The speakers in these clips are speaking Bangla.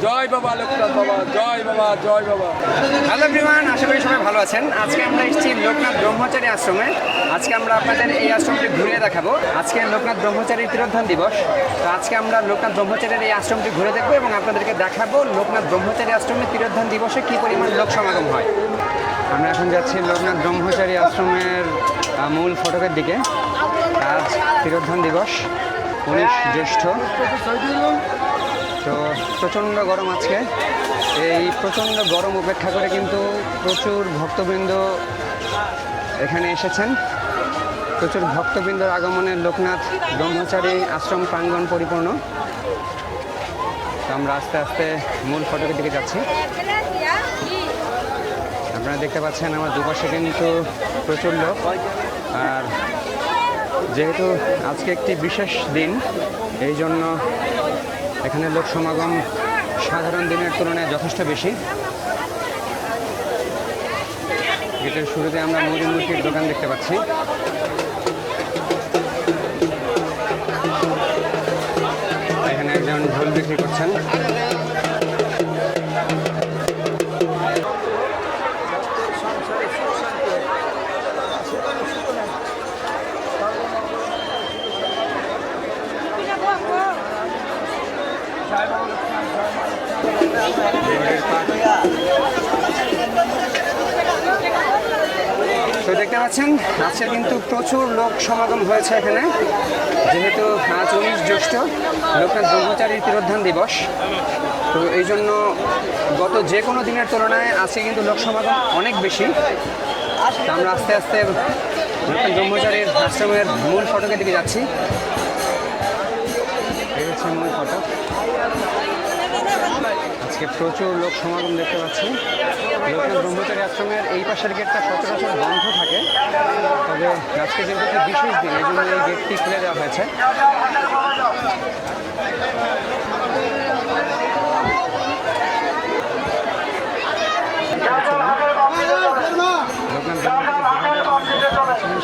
জয় বাবা লোকনাথ বাবা, জয় বাবা, জয় বাবা। হ্যালো এভরিওয়ান, আশা করি সবাই ভালো আছেন। আজকে আমরা এসেছি লোকনাথ ব্রহ্মচারী আশ্রমে। আজকে আমরা আপনাদের এই আশ্রমটি ঘুরিয়ে দেখাবো। আজকে লোকনাথ ব্রহ্মচারীর তিরোধান দিবস। তো আজকে আমরা লোকনাথ ব্রহ্মচারীর এই আশ্রমটি ঘুরে দেখবো এবং আপনাদেরকে দেখাবো লোকনাথ ব্রহ্মচারী আশ্রমে তিরোধান দিবসে কী পরিমাণ লোক সমাগম হয়। আমরা এখন যাচ্ছি লোকনাথ ব্রহ্মচারী আশ্রমের মূল ফটকের দিকে। আজ তিরোধান দিবস 19 জ্যৈষ্ঠ। তো প্রচণ্ড গরম আজকে। এই প্রচণ্ড গরম উপেক্ষা করে কিন্তু প্রচুর ভক্তবৃন্দ এখানে এসেছেন। প্রচুর ভক্তবৃন্দর আগমনে লোকনাথ ব্রহ্মচারী আশ্রম প্রাঙ্গণ পরিপূর্ণ। তো আমরা আস্তে আস্তে মূল ফটকের দিকে যাচ্ছি। আপনারা দেখতে পাচ্ছেন আমার দুপাশে কিন্তু প্রচুর লোক। আর যেহেতু আজকে একটি বিশেষ দিন, এই জন্য এখানে লোক সমাগম সাধারণ দিনের তুলনায় যথেষ্ট বেশি। গেটের শুরুতে আমরা মুড়ি মুরগির দোকান দেখতে পাচ্ছি। এখানে একজন ঢোল বিক্রি করছেন। তো দেখতে পাচ্ছেন আজকে কিন্তু প্রচুর লোক সমাগম হয়েছে এখানে। যেহেতু আজ 19 জ্যৈষ্ঠ, লোকনাথ ব্রহ্মচারীর তিরোধান দিবস, তো এই জন্য গত যে কোনো দিনের তুলনায় আজকে কিন্তু লোক সমাগম অনেক বেশি। তো আমরা আস্তে আস্তে লোকনাথ ব্রহ্মচারীর আশ্রমের মূল ফটকের দিকে যাচ্ছি। এই হচ্ছে মূল ফটক। আজকে প্রচুর লোক সমাগম দেখতে পাচ্ছি। লোকনাথ ব্রহ্মচারী আশ্রমের এই পাশের গেটটা সচরাচর বন্ধ থাকে, তবে আজকে যেহেতু একটি বিশেষ দিন, এই জন্য এই গেটটি খুলে দেওয়া হয়েছে।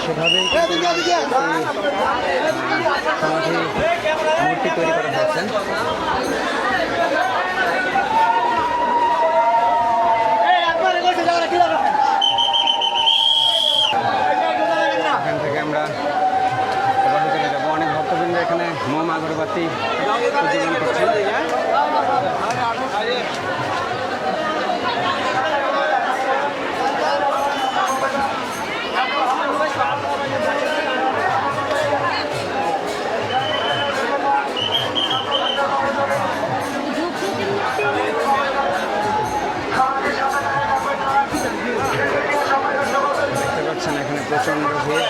সেভাবেই সমাধি মূর্তি তৈরি করা হয়েছে। এখান থেকে আমরা এবার চলে যাবো। অনেক ভক্তবৃন্দ এখানে মোম আগরবাতি উজ্জ্বলন করছেন। এখানে প্রচন্ড ভিড়।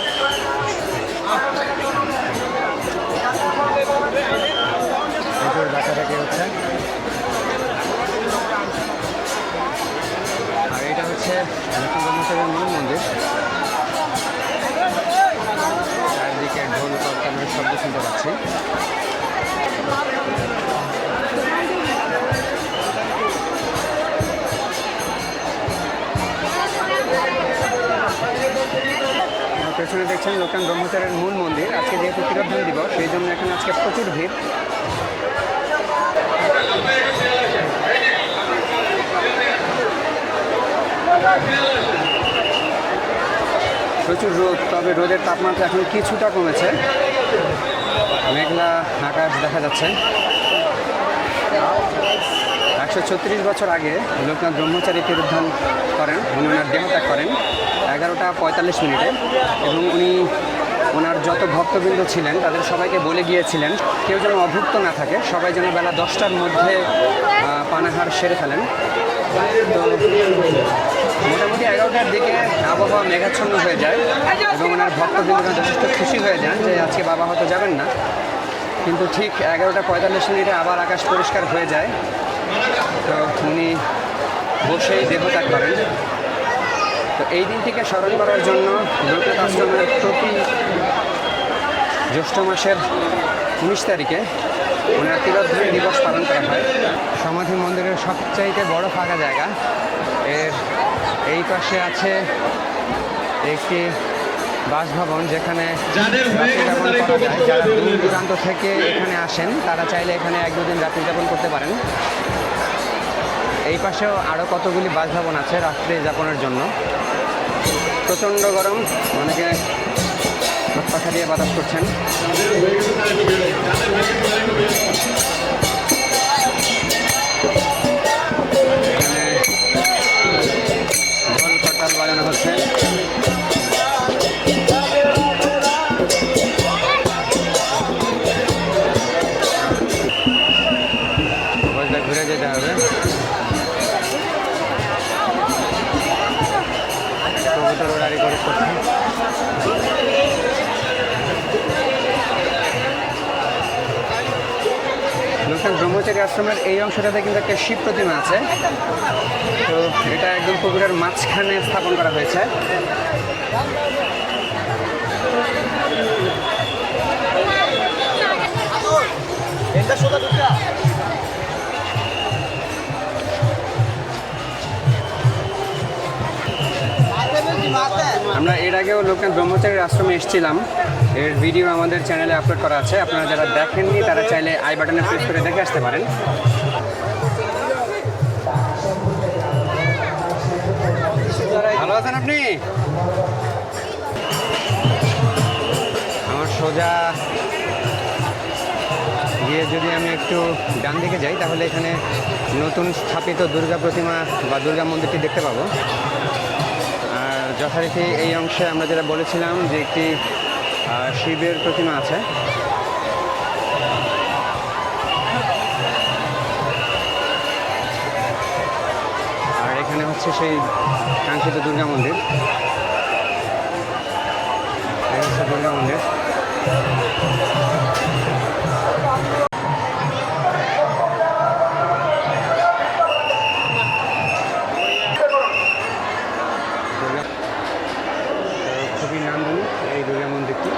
প্রচুর ডাকাডাকি হচ্ছে। আর এটা হচ্ছে লোকনাথ ব্রহ্মচারীর মূল মন্দির। চারদিকে ঢোল করতালের শব্দ শুনতে পাচ্ছি। পেছনে দেখছেন লোকনাথ ব্রহ্মচারীর মূল মন্দির। আজকে যেহেতু তিরোধান দিবস, সেই জন্য এখানে আজকে প্রচুর ভিড়। প্রচুর রোদ, তবে রোদের তাপমাত্রা এখন কিছুটা কমেছে। মেঘলা আকাশ দেখা যাচ্ছে। 136 বছর আগে লোকনাথ ব্রহ্মচারী তিরোধান করেন। উনি ওনার দেহত্যাগ করেন 11:45 এবং উনি ওনার যত ভক্তবৃন্দ ছিলেন তাদের সবাইকে বলে গিয়েছিলেন কেউ যেন অভুক্ত না থাকে, সবাই যেন বেলা 10টার মধ্যে পানাহার সেরে ফেলেন। তো মোটামুটি 11টার দিকে আবহাওয়া মেঘাচ্ছন্ন হয়ে যায় এবং ওনার ভক্তবৃন্দরা যথেষ্ট খুশি হয়ে যান যে আজকে বাবা হয়তো যাবেন না। কিন্তু ঠিক 11:45 আবার আকাশ পরিষ্কার হয়ে যায়। তো উনি বসেই দেহত্যাগ করেন। তো এই দিনটিকে স্মরণ করার জন্য লোকনাথ আশ্রমের প্রতি জ্যৈষ্ঠ মাসের 19 তারিখে ওনার তিরোধান দিবস পালন করা হয়। সমাধি মন্দিরের সবচাইতে বড় ফাঁকা জায়গা। এর এই পাশে আছে একটি বাসভবন যেখানে রাত্রিযাপন করা যায়। যারা দূর দূরান্ত থেকে এখানে আসেন তারা চাইলে এখানে 1-2 দিন রাত্রিযাপন করতে পারেন। এই পাশেও আরও কতগুলি বাসভবন আছে রাত্রে যাপনের জন্য। প্রচণ্ড গরম, অনেকে পাখা দিয়ে বাতাস করছেন। এখানে ঢোল করতাল বাজানো হচ্ছে। ঘুরে যেতে হবে। কবুতর উড়ারি করে করছে। লোকনাথ ব্রহ্মচারী আশ্রমের এই অংশটাতে কিন্তু একটা শিব প্রতিমা আছে। তো এটা একদম পুকুরের মাঝখানে স্থাপন করা হয়েছে। আমরা এর আগেও লোকনাথ ব্রহ্মচারীর আশ্রমে এসেছিলাম, এর ভিডিও আমাদের চ্যানেলে আপলোড করা আছে। আপনারা যারা দেখেননি তারা চাইলে আই বাটনে প্রেস করে দেখে আসতে পারেন। ভালো আছেন আপনি? আমার সোজা গিয়ে যদি আমি একটু ডান দিকে যাই তাহলে এখানে নতুন স্থাপিত দুর্গা প্রতিমা বা দুর্গা মন্দিরটি দেখতে পাবো। আর যথারীতি এই অংশে আমরা যেটা বলেছিলাম যে একটি শিবের প্রতিমা আছে। আর এখানে হচ্ছে সেই কাঙ্ক্ষিত দুর্গা মন্দির। এই হচ্ছে দুর্গা মন্দির। খুবই নান্দনিক এই দুর্গা মন্দিরটি।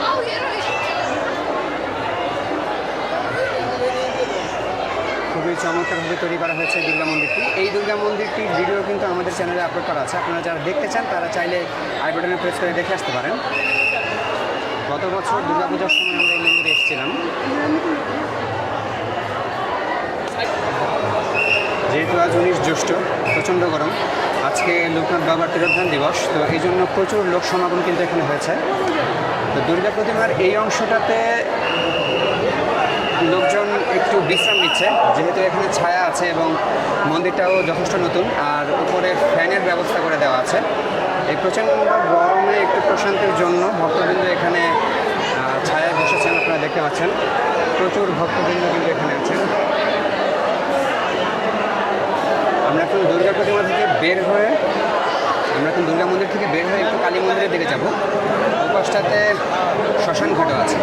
খুবই চমৎকারভাবে তৈরি করা হয়েছে দুর্গা মন্দিরটি। এই দুর্গা মন্দিরটির ভিডিও কিন্তু আমাদের চ্যানেলে আপলোড করা আছে। আপনারা যারা দেখতে চান তারা চাইলে আই বাটনে প্রেস করে দেখে আসতে পারেন। গত বছর দুর্গাপূজার সময় আমরা এই মন্দিরে এসেছিলাম। যেহেতু আজ 19 জ্যৈষ্ঠ, প্রচণ্ড গরম, আজকে লোকনাথ বাবার তিরোধান দিবস, তো এই জন্য প্রচুর লোক সমাগম কিন্তু এখানে হয়েছে। তো দুর্গা প্রতিমার এই অংশটাতে লোকজন একটু বিশ্রাম নিচ্ছে, যেহেতু এখানে ছায়া আছে এবং মন্দিরটাও যথেষ্ট নতুন, আর উপরে ফ্যানের ব্যবস্থা করে দেওয়া আছে। এই প্রচণ্ড গরমে একটু প্রশান্তির জন্য ভক্তবৃন্দ এখানে ছায়ায় বসেছেন। আপনারা দেখতে পাচ্ছেন প্রচুর ভক্তবৃন্দ কিন্তু এখানে আছেন। আমরা এখন দুর্গা প্রতিমা থেকে বের হয়ে দুর্গা মন্দির থেকে বের হয়ে একটু কালী মন্দিরের দিকে যাব। ওই পাশটাতে শ্মশান ঘাটও আছে।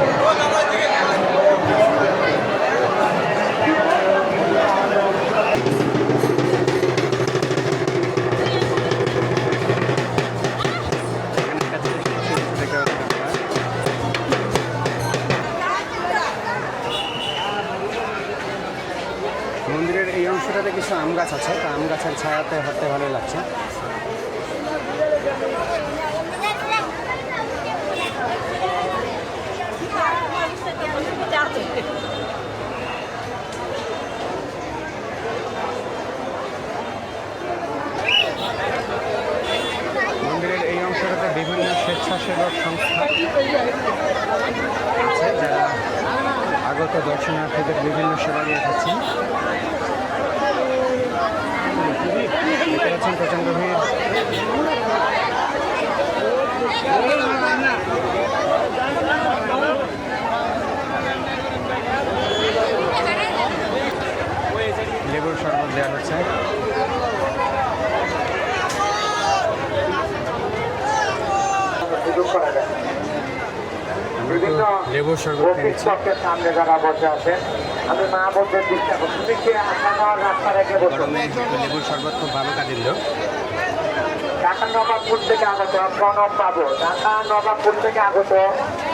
মন্দিরের এই অংশটাতে কিছু আম গাছ আছে, তা আম গাছের ছায়াতে হাঁটতে ভালোই লাগছে। মন্দিরের এই অংশটাতে বিভিন্ন স্বেচ্ছাসেবক সংস্থা আছে যারা আগত দর্শনার্থীদের বিভিন্ন সেবা দিয়ে থাকছেন। দেখতে পাচ্ছেন প্রচণ্ড ভিড়। লেবুর শরবত দেওয়া হচ্ছে। লেবুর শরবত সামনে যারা বসে আছেন, আমি মা বলতে চেষ্টা করছি রাস্তা রেখে গরমে লেবুর শরবত খুব ভালো কাজে দিল। ঢাকা নবাবপুর থেকে আগত প্রণব বাবু, ঢাকা নবাবপুর থেকে আগত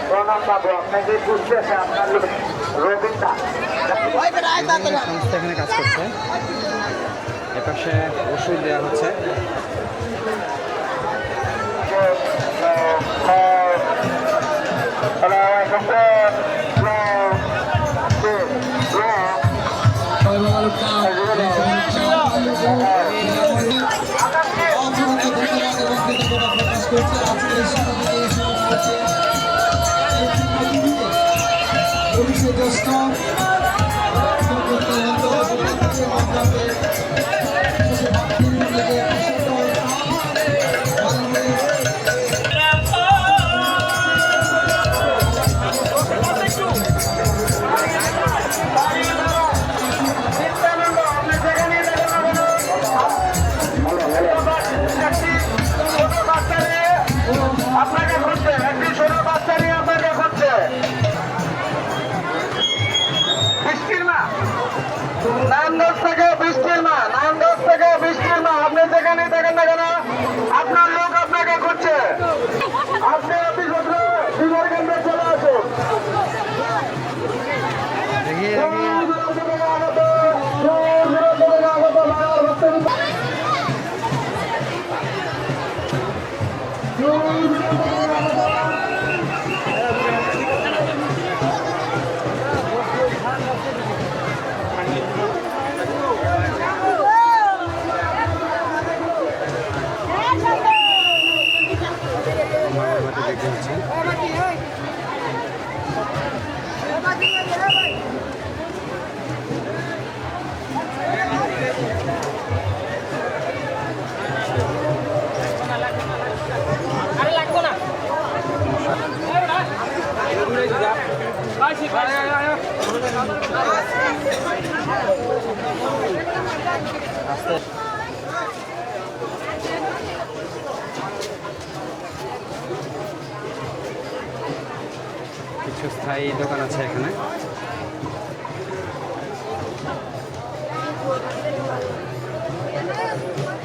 প্রণব বাবু, আপনাকে বুঝতেছে আপনার রবীন্দ্র সংস্থা এখানে কাজ করছে। এপাশে ওষুধ দেওয়া হচ্ছে। আপনাকে খুঁজছে, একটি ছোট বাচ্চা নিয়ে আপনাকে খুঁজছে। বৃষ্টির মা, নারায়ণগঞ্জ থেকে বৃষ্টির মা, নারায়ণগঞ্জ থেকে বৃষ্টির মা, আপনি যেখানেই থাকেন না কেন আপনার লোক আপনাকে খুঁজছে। আপনি অতি দ্রুত বিভাগ কেন্দ্রে চলে আসুন। দেখতে হচ্ছে কিছু স্থায়ী দোকান আছে এখানে।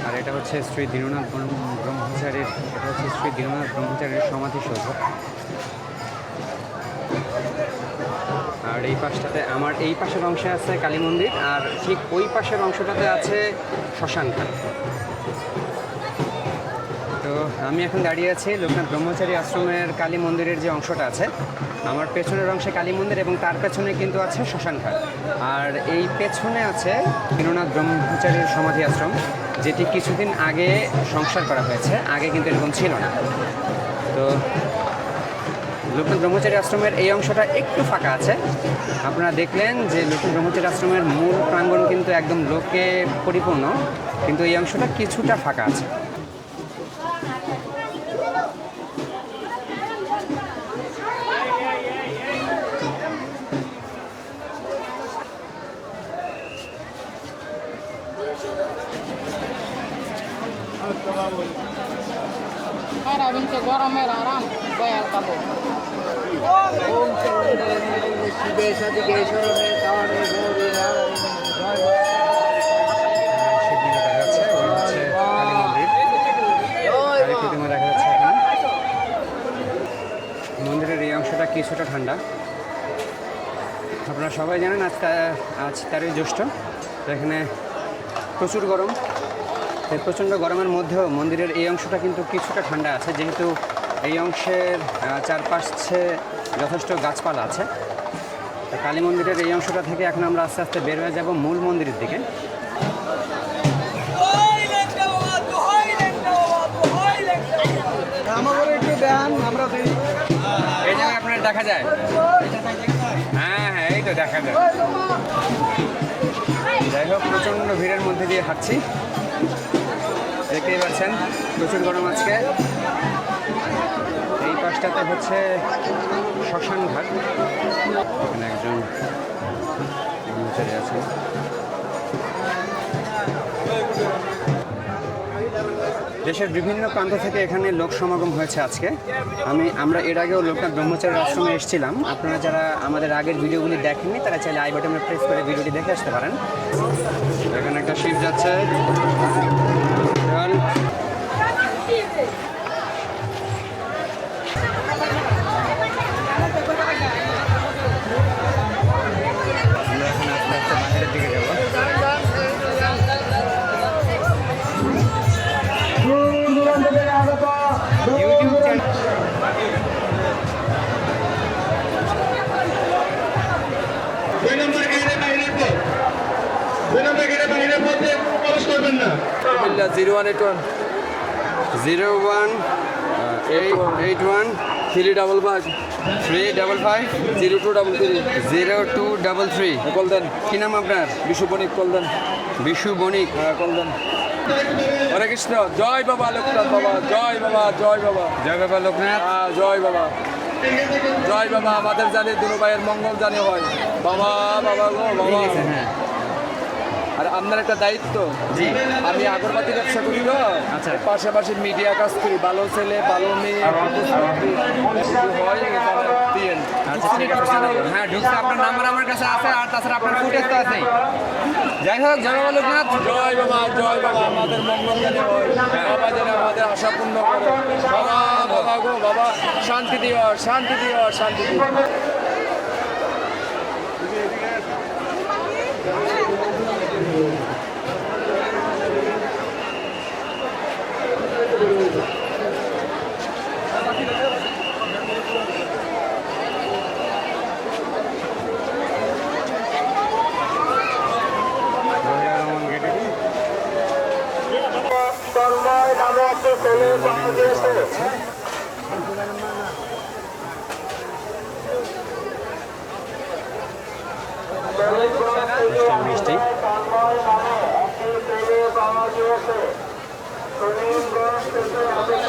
আর এটা হচ্ছে শ্রী দীননাথ ব্রহ্মচারীর, এটা হচ্ছে শ্রী দীননাথ ব্রহ্মচারীর সমাধিসৌধ। আর এই পাশটাতে আমার এই পাশের অংশে আছে কালী মন্দির, আর ঠিক ওই পাশের অংশটাতে আছে শ্মশান ঘাট। তো আমি এখন দাঁড়িয়ে আছি লোকনাথ ব্রহ্মচারী আশ্রমের কালী মন্দিরের যে অংশটা আছে, আমার পেছনের অংশে কালী মন্দির এবং তার পেছনে কিন্তু আছে শ্মশান ঘাট। আর এই পেছনে আছে দীননাথ ব্রহ্মচারীর সমাধি আশ্রম, যেটি কিছুদিন আগে সংস্কার করা হয়েছে, আগে কিন্তু এরকম ছিল না। তো লোকনাথ ব্রহ্মচারী আশ্রমের এই অংশটা একটু ফাঁকা আছে। আপনারা দেখলেন যে লোকনাথ ব্রহ্মচারী আশ্রমের মূল প্রাঙ্গণ কিন্তু একদম লোকে পরিপূর্ণ, কিন্তু এই অংশটা কিছুটা ফাঁকা আছে। গরমের আরাম বয়াল কাবো মন্দিরের এই অংশটা কিছুটা ঠান্ডা। আপনারা সবাই জানেন আজ 13 জ্যৈষ্ঠ, তো এখানে প্রচুর গরম। এই প্রচণ্ড গরমের মধ্যেও মন্দিরের এই অংশটা কিন্তু কিছুটা ঠান্ডা আছে, যেহেতু এই অংশের চারপাশে যথেষ্ট গাছপালা আছে। কালী মন্দিরের এই অংশটা থেকে এখন আমরা আস্তে আস্তে বের হয়ে যাব মূল মন্দিরের দিকে। এই জায়গায় আপনার দেখা যায়, হ্যাঁ হ্যাঁ এই তো দেখা যায়। যাই হোক, প্রচণ্ড ভিড়ের মধ্যে দিয়ে হাঁটছি, দেখতেই পাচ্ছেন প্রচুর গরম আজকে। এই পাশটাতে হচ্ছে শ্মশান ঘাট, এখানে একজন কর্মচারী আছে। দেশের বিভিন্ন প্রান্ত থেকে এখানে লোক সমাগম হয়েছে আজকে। আমরা এর আগেও লোকনাথ ব্রহ্মচারী আশ্রমে এসেছিলাম। আপনারা যারা আমাদের আগের ভিডিওগুলি দেখেননি তারা চাইলে আই বাটনে প্রেস করে ভিডিওটি দেখে আসতে পারেন। এখানে একটা শিপ যাচ্ছে। আমরা এখন আস্তে আস্তে বাহিরের দিকে যাবো। YouTube channel Comilla 0181 0181 355 355 0233 0233। কল দেন। কি নাম আপনার? বিশু বণিক কল দেন। বিশু বণিক। হ্যাঁ কল দেন। হরে কৃষ্ণ, জয় বাবা লোকনাথ বাবা, জয় বাবা, জয় বাবা, জয় বাবা লোকনাথ। হ্যাঁ জয় বাবা, জয় বাবা। আমাদের জানি দুনু ভাইয়ের মঙ্গল জানি হয়। বাবা বাবা গো বাবা। হ্যাঁ আর আপনার একটা দায়িত্ব। জি। আমি আগরবাতি ব্যবসা করি তো, আচ্ছা। পাশাপাশি মিডিয়া কাজ করি। ভালো ছেলে ভালো মেয়ে হয় এখানে দিয়েন। আচ্ছা ঠিক আছে জানাবো। হ্যাঁ ঢুকছে, আপনার নাম্বার আমার কাছে আছে, আর তাছাড়া আপনার ফুটেজ তো আছে। যাই হোক, জয় বাবা লোকনাথ। জয় বাবা, জয় বাবা। আমাদের মঙ্গল জানি হয়, বাবা যেন আমাদের আশা পূর্ণ করে। বাবা বাবা গো বাবা, শান্তি দিও, শান্তি দিও, শান্তি দিও। তন্ময় নামে একটি ছেলে পাওয়া গিয়েছে। মিষ্টি তন্ময় নামে একটি ছেলে পাওয়া গিয়েছে। করিমগঞ্জ থেকে আগত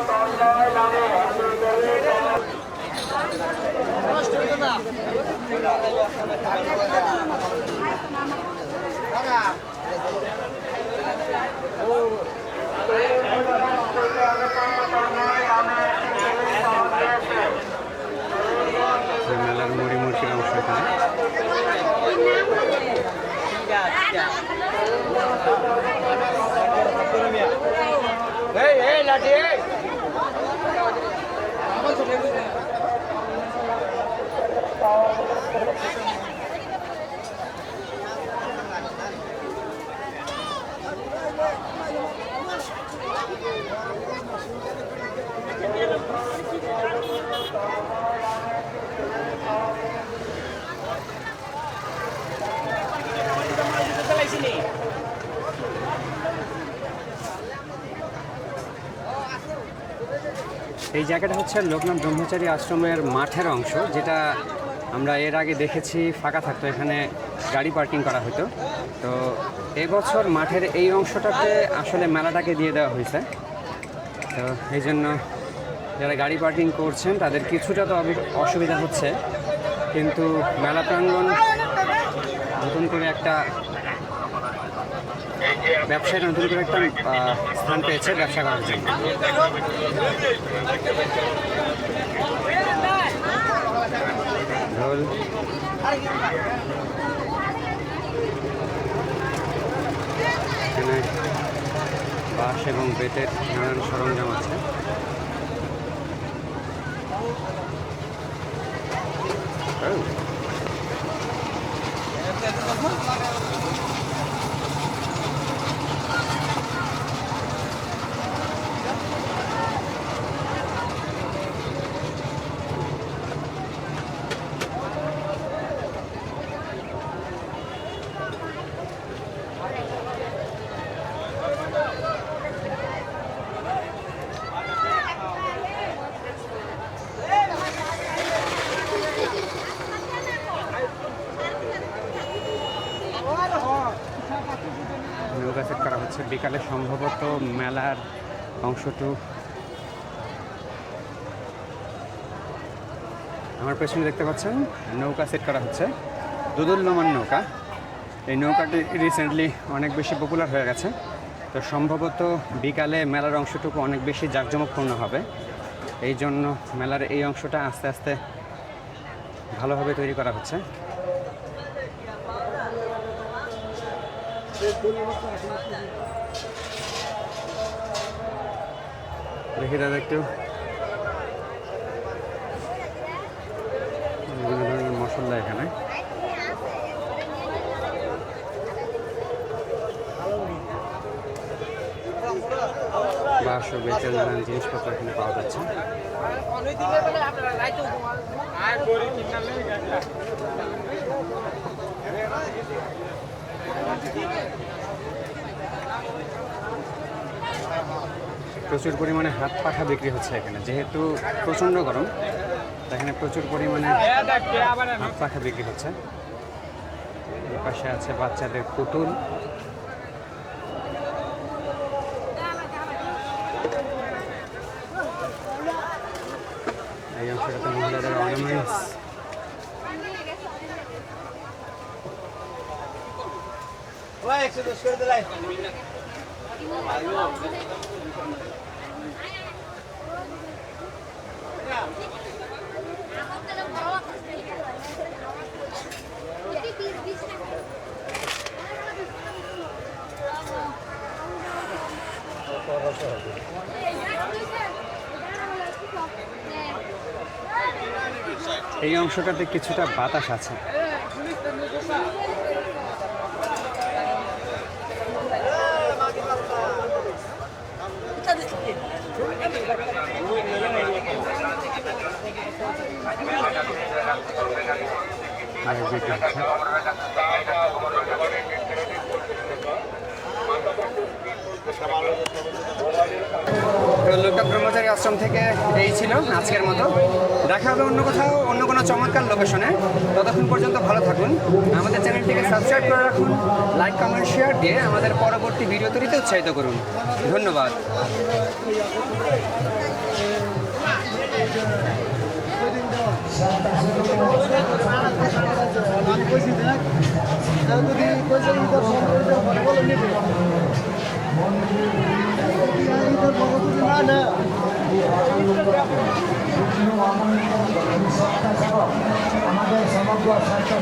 তন্ময় নামে একটি ছেলে পাওয়া মেলার মুড়ি মুড়কির অংশ এখানে। এই জায়গাটা হচ্ছে লোকনাথ ব্রহ্মচারী আশ্রমের মাঠের অংশ, যেটা আমরা এর আগে দেখেছি ফাঁকা থাকতো, এখানে গাড়ি পার্কিং করা হতো। তো এবছর মাঠের এই অংশটাতে আসলে মেলাটাকে দিয়ে দেওয়া হয়েছে। তো এই জন্য যারা গাড়ি পার্কিং করছেন তাদের কিছুটা তো অসুবিধা হচ্ছে, কিন্তু মেলা প্রাঙ্গণ নতুন করে একটা ব্যবসায় নতুন করে একটা স্থান পেয়েছে ব্যবসা করার জন্য। ঢোল, এখানে বাঁশ এবং বেতের নানান সরঞ্জাম আছে। নৌকা সেট করা হচ্ছে বিকালে, সম্ভবত মেলার অংশটু। আমার পেছনে দেখতে পাচ্ছেন নৌকা সেট করা হচ্ছে, দোদুল্যমান নৌকা। এই নৌকাটি রিসেন্টলি অনেক বেশি পপুলার হয়ে গেছে। তো সম্ভবত বিকালে মেলার অংশটুকু অনেক বেশি জাঁকজমকপূর্ণ হবে। এই জন্য মেলার এই অংশটা আস্তে আস্তে ভালোভাবে তৈরি করা হচ্ছে। দেখি দাদা একটু বিভিন্ন ধরনের মশলা এখানে। বাঁশ ও বেতের নানান জিনিসপত্র এখানে পাওয়া যাচ্ছে। প্রচুর পরিমাণে হাত পাখা বিক্রি হচ্ছে এখানে, যেহেতু প্রচণ্ড গরম এখানে প্রচুর পরিমাণে হাত পাখা বিক্রি হচ্ছে। এই পাশে আছে বাচ্চাদের পুতুল। এই অংশটাতে মহিলাদের অর্নামেন্টস। এই অংশটাতে কিছুটা বাতাস আছে। লোকনাথ ব্রহ্মচারী আশ্রম থেকে এই ছিল আজকের মতো। দেখা হবে অন্য কোথাও, অন্য কোনো চমৎকার লোকেশনে। ততক্ষণ পর্যন্ত ভালো থাকুন, আমাদের চ্যানেলটিকে সাবস্ক্রাইব করে রাখুন, লাইক কমেন্ট শেয়ার দিয়ে আমাদের পরবর্তী ভিডিও তৈরিতে উৎসাহিত করুন। ধন্যবাদ। আমাদের সমগ্র স্বাস্থ্য